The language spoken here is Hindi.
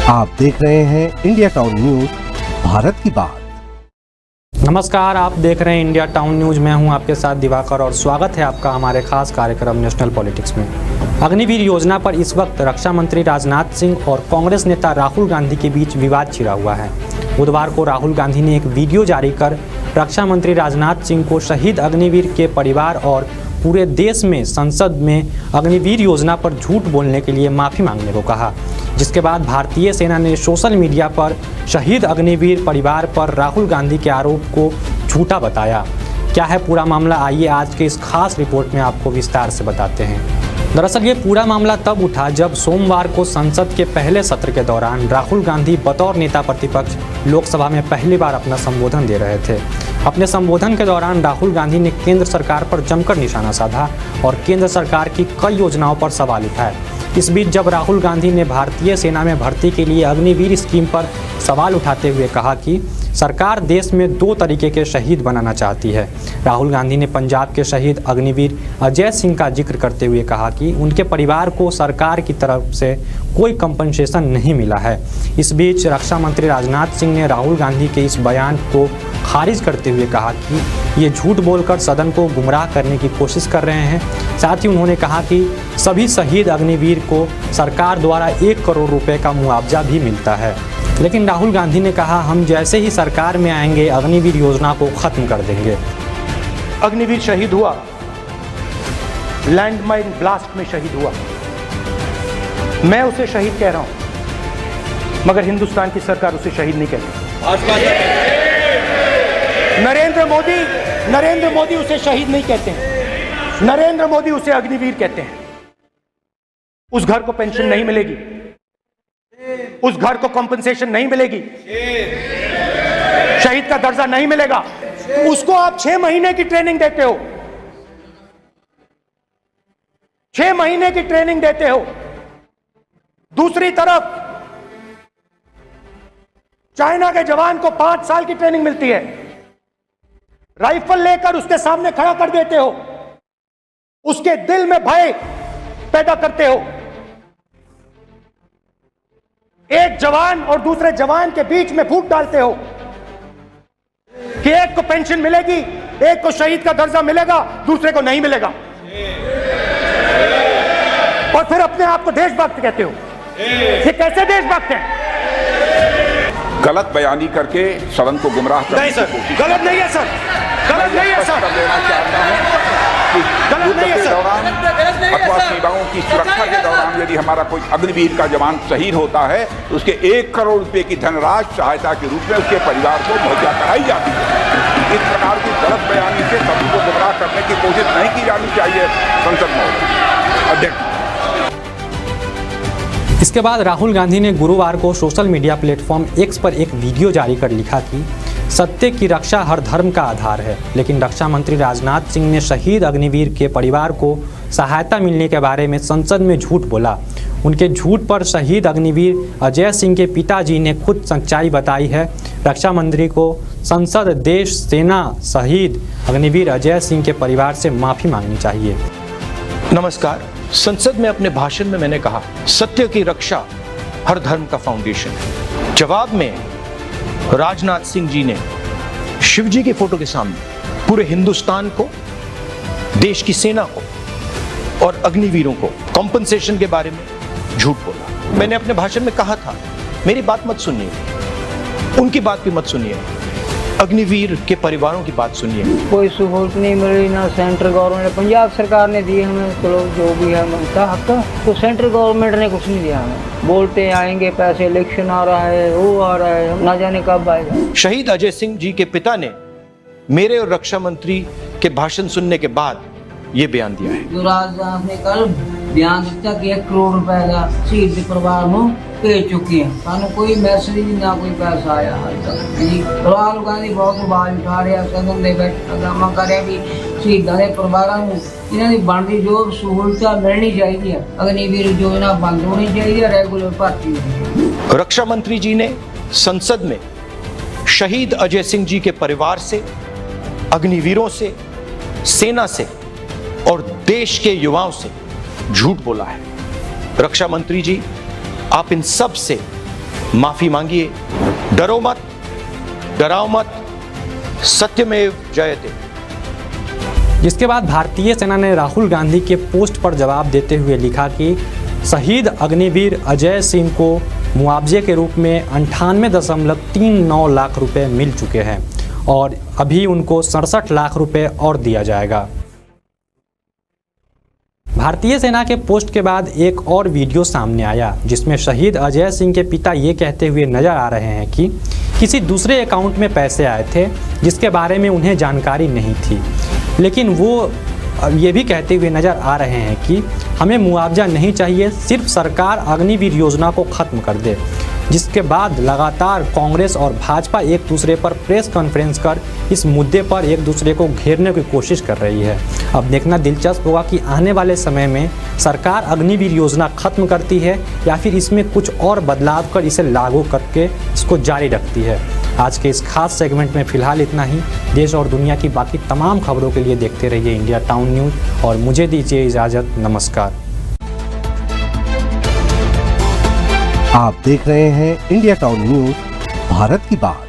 आप देख रहे हैं इंडिया टाउन न्यूज, भारत की बात। नमस्कार, आप देख रहे हैं इंडिया टाउन न्यूज। मैं हूं आपके साथ दिवाकर और स्वागत है आपका हमारे खास कार्यक्रम नेशनल पॉलिटिक्स में। अग्निवीर योजना पर इस वक्त रक्षा मंत्री राजनाथ सिंह और कांग्रेस नेता राहुल गांधी के बीच विवाद छिड़ा हुआ है। बुधवार को राहुल गांधी ने एक वीडियो जारी कर रक्षा मंत्री राजनाथ सिंह को शहीद अग्निवीर के परिवार और पूरे देश में संसद में अग्निवीर योजना पर झूठ बोलने के लिए माफ़ी मांगने को कहा, जिसके बाद भारतीय सेना ने सोशल मीडिया पर शहीद अग्निवीर परिवार पर राहुल गांधी के आरोप को झूठा बताया। क्या है पूरा मामला, आइए आज के इस खास रिपोर्ट में आपको विस्तार से बताते हैं। दरअसल ये पूरा मामला तब उठा जब सोमवार को संसद के पहले सत्र के दौरान राहुल गांधी बतौर नेता प्रतिपक्ष लोकसभा में पहली बार अपना संबोधन दे रहे थे। अपने संबोधन के दौरान राहुल गांधी ने केंद्र सरकार पर जमकर निशाना साधा और केंद्र सरकार की कई योजनाओं पर सवाल उठाए। इस बीच जब राहुल गांधी ने भारतीय सेना में भर्ती के लिए अग्निवीर स्कीम पर सवाल उठाते हुए कहा कि सरकार देश में 2 तरीके के शहीद बनाना चाहती है। राहुल गांधी ने पंजाब के शहीद अग्निवीर अजय सिंह का जिक्र करते हुए कहा कि उनके परिवार को सरकार की तरफ से कोई कंपनसेशन नहीं मिला है। इस बीच रक्षा मंत्री राजनाथ सिंह ने राहुल गांधी के इस बयान को खारिज करते हुए कहा कि ये झूठ बोलकर सदन को गुमराह करने की कोशिश कर रहे हैं। साथ ही उन्होंने कहा कि सभी शहीद अग्निवीर को सरकार द्वारा 1 करोड़ रुपए का मुआवजा भी मिलता है। लेकिन राहुल गांधी ने कहा, हम जैसे ही सरकार में आएंगे अग्निवीर योजना को खत्म कर देंगे। अग्निवीर शहीद हुआ, लैंडमाइन ब्लास्ट में शहीद हुआ। मैं उसे शहीद कह रहा हूं, मगर हिंदुस्तान की सरकार उसे शहीद नहीं कहती। नरेंद्र मोदी उसे शहीद नहीं कहते हैं। नरेंद्र मोदी उसे अग्निवीर कहते हैं। उस घर को पेंशन नहीं मिलेगी, उस घर को कंपनसेशन नहीं मिलेगी, शहीद का दर्जा नहीं मिलेगा। उसको आप 6 महीने की ट्रेनिंग देते हो, 6 महीने की ट्रेनिंग देते हो। दूसरी तरफ चाइना के जवान को 5 साल की ट्रेनिंग मिलती है, राइफल लेकर उसके सामने खड़ा कर देते हो, उसके दिल में भय पैदा करते हो। एक जवान और दूसरे जवान के बीच में फूट डालते हो कि एक को पेंशन मिलेगी, एक को शहीद का दर्जा मिलेगा, दूसरे को नहीं मिलेगा, और फिर अपने आप को देशभक्त कहते हो। ये कैसे देशभक्त है? गलत बयानी करके सदन को गुमराह करने नहीं सर, गलत नहीं है सर, गलत नहीं है सर, देना चाहता हूं कि गलत नहीं है सर। दौरान अथवा सीमाओं की सुरक्षा के दौरान यदि हमारा कोई अग्निवीर का जवान शहीद होता है तो उसके 1 करोड़ रुपए की धनराशि सहायता के रूप में उसके परिवार को मुहैया कराई जाती है। इस प्रकार की गलत बयानी से सभी को गुमराह करने की कोशिश नहीं की जानी चाहिए। संसद में अध्यक्ष। इसके बाद राहुल गांधी ने गुरुवार को सोशल मीडिया प्लेटफॉर्म एक्स पर एक वीडियो जारी कर लिखा कि सत्य की रक्षा हर धर्म का आधार है। लेकिन रक्षा मंत्री राजनाथ सिंह ने शहीद अग्निवीर के परिवार को सहायता मिलने के बारे में संसद में झूठ बोला। उनके झूठ पर शहीद अग्निवीर अजय सिंह के पिताजी ने खुद सच्चाई बताई है। रक्षा मंत्री को संसद, देश, सेना शहीद अग्निवीर अजय सिंह के परिवार से माफ़ी मांगनी चाहिए। नमस्कार। संसद में अपने भाषण में मैंने कहा, सत्य की रक्षा हर धर्म का फाउंडेशन है। जवाब में राजनाथ सिंह जी ने शिव जी की फोटो के सामने पूरे हिंदुस्तान को, देश की सेना को और अग्निवीरों को कॉम्पनसेशन के बारे में झूठ बोला। मैंने अपने भाषण में कहा था, मेरी बात मत सुनिए, उनकी बात भी मत सुनिए, अग्निवीर के परिवारों की बात सुनिए। कोई सहूलत नहीं मिली, ना सेंट्रल गवर्नमेंट, पंजाब सरकार ने दी हमें, चलो जो भी है मिलता हक, तो सेंट्रल गवर्नमेंट ने कुछ नहीं दिया हमें। बोलते आएंगे पैसे, इलेक्शन आ रहा है, वो आ रहा है, ना जाने कब आएगा। शहीद अजय सिंह जी के पिता ने मेरे और रक्षा मंत्री के भाषण सुनने के बाद ये बयान दिया है। जो राजनाथ ने कल बयान दिया कि 1 करोड़ रुपए का शहीद परिवार में भेज चुके हैं, सानू कोई मैसेज नहीं, ना कोई पैसा आया हाल तक। राहुल गांधी बहुत आवाज उठा रहे हैं, सदन दे बैठे ड्रामा कर रहे भी शहीदों के परिवारों को इन्हों की बनती जो सहूलत मिलनी चाहिए, अग्निवीर योजना बंद होनी चाहिए, रेगुलर भर्ती होनी चाहिए। रक्षा मंत्री जी ने संसद में शहीद अजय सिंह जी के परिवार से, अग्निवीरों से, सेना से और देश के युवाओं से झूठ बोला है। रक्षा मंत्री जी, आप इन सब से माफी मांगिए, डरो मत, डराओ मत, सत्यमेव जयते। जिसके बाद भारतीय सेना ने राहुल गांधी के पोस्ट पर जवाब देते हुए लिखा कि शहीद अग्निवीर अजय सिंह को मुआवजे के रूप में 98.39 लाख रुपए मिल चुके हैं और अभी उनको 67 लाख रुपए और दिया जाएगा। भारतीय सेना के पोस्ट के बाद एक और वीडियो सामने आया जिसमें शहीद अजय सिंह के पिता ये कहते हुए नजर आ रहे हैं कि किसी दूसरे अकाउंट में पैसे आए थे जिसके बारे में उन्हें जानकारी नहीं थी, लेकिन वो ये भी कहते हुए नज़र आ रहे हैं कि हमें मुआवजा नहीं चाहिए, सिर्फ सरकार अग्निवीर योजना को ख़त्म कर दे। जिसके बाद लगातार कांग्रेस और भाजपा एक दूसरे पर प्रेस कॉन्फ्रेंस कर इस मुद्दे पर एक दूसरे को घेरने की कोशिश कर रही है। अब देखना दिलचस्प होगा कि आने वाले समय में सरकार अग्निवीर योजना ख़त्म करती है या फिर इसमें कुछ और बदलाव कर इसे लागू करके इसको जारी रखती है। आज के इस खास सेगमेंट में फ़िलहाल इतना ही। देश और दुनिया की बाकी तमाम खबरों के लिए देखते रहिए इंडिया टाउन न्यूज़ और मुझे दीजिए इजाज़त। नमस्कार। आप देख रहे हैं इंडिया टाउन न्यूज, भारत की बात।